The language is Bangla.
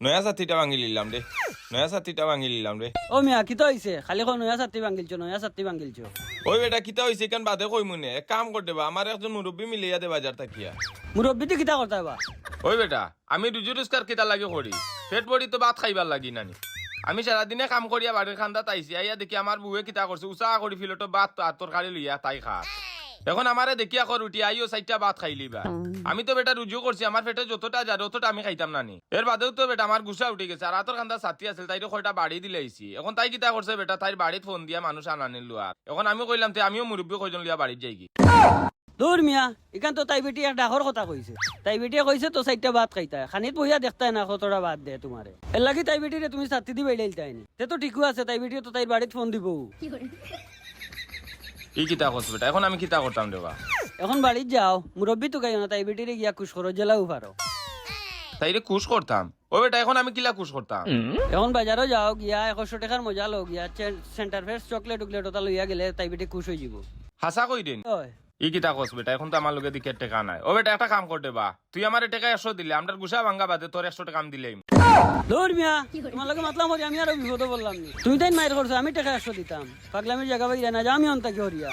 নয়া ছাতিটা ভাঙি লিলাম রে, নয়া ছাতিটা ভাঙি লিলাম রে। ও মিয়া কিতা হইছে খালি কোন নয়া ছাত্রী ভাঙিলছো নয়া ছাত্রী ভাঙিলছো ওই বেটা কিতা হয়েছে কেন বাদে কই মনে এক কাম করতে বা আমার একজন মুরব্বী মিলিয়া দে বাজার থাকিয়া। মুরব্বীতে কিতা করতে বা ওই বেটা আমি রুজি রোজগার কিতা লাগে করি, পেট ভরি তো ভাত খাইবার লাগি নানি। আমি সারাদিনে কাম করিয়া বাড়ির খান্দা তাইছি, আইয়া দেখি আমার বুয়ে কিতা করছে উচা করি ফিলটো ভাত আর তরকারি লইয়া তাই খা। এখন আমারে দেখিয়া কর উঠি আইও চারটা ভাত খাইলি বা। আমি তো বেটা রুজিও করছি, আমার পেটে যতটা যারে অতটা আমি খাইতাম নানি। এর বাদেও তো বেটা আমার গুসা উঠে গেছে, আর আতর খান্দা ছাতি আছিল তাই কয়টা বাড়ি দিলে আইছি। এখন তাই কিতা করছে বেটা তাই বাড়িত ফোন দিয়া মানুষ আনানি লোয়া। এখন আমি কইলাম তে আমিও মুরব্বী কয়জন লিয়া বাড়িত যাই কি। দূর মিয়া ইখান তো তাই বেটি এক ডাকর কথা কইছে, তাই বেটিয়ে কইছে তো চারটা ভাত খাইতা খানিত বহিয়া দেখতাই না কতটা ভাত দে তোমারে। এর লাগি তাই বেটিরে তুমি ছাত্রী দি বাইলাইল তাইনি তে তো ঠিকও আছে, তাই বেটিয়ে তো তাই বাড়িত ফোন দিব। ই কিতা করছে বেটা, এখন আমি কিতা করতাম দেবা। এখন বাড়িত যাও মুরব্বী তো গাইও না, তাই বেটিরে গিয়া খুশ করো জেলাও পারো। তাইরে খুশ করতাম। ও বেটা এখন আমি কিলা খুশ করতাম। এখন বাজারও যাও গিয়া 100 টাকার মজা লো গিয়া সেন্টার ফ্রেশ চকলেট উকলেট ওটা লইয়া গেলে তাই বেটি খুশ হয়ে যাব। হাসা কই দিন ওই ই কিতা কস বেটা, এখন তো আমার লোকে দিকে টেকা নাই। ও বেটা একটা কাম করতে বা, তুই আমার টাকা 100 দিলে আমার গুসা ভাঙ্গা বাদে তোর 100 টাকা আমি দিলেই। দূর মিয়া তোমার লগে মাতলাম হরি আমি আরো বিপদে বললাম নি, তুমি তাই মায়ের করছো আমি টাকা 100 দিতাম পাগলামির জায়গা বাইরে না যা আমি অন্তা কি হরিয়া।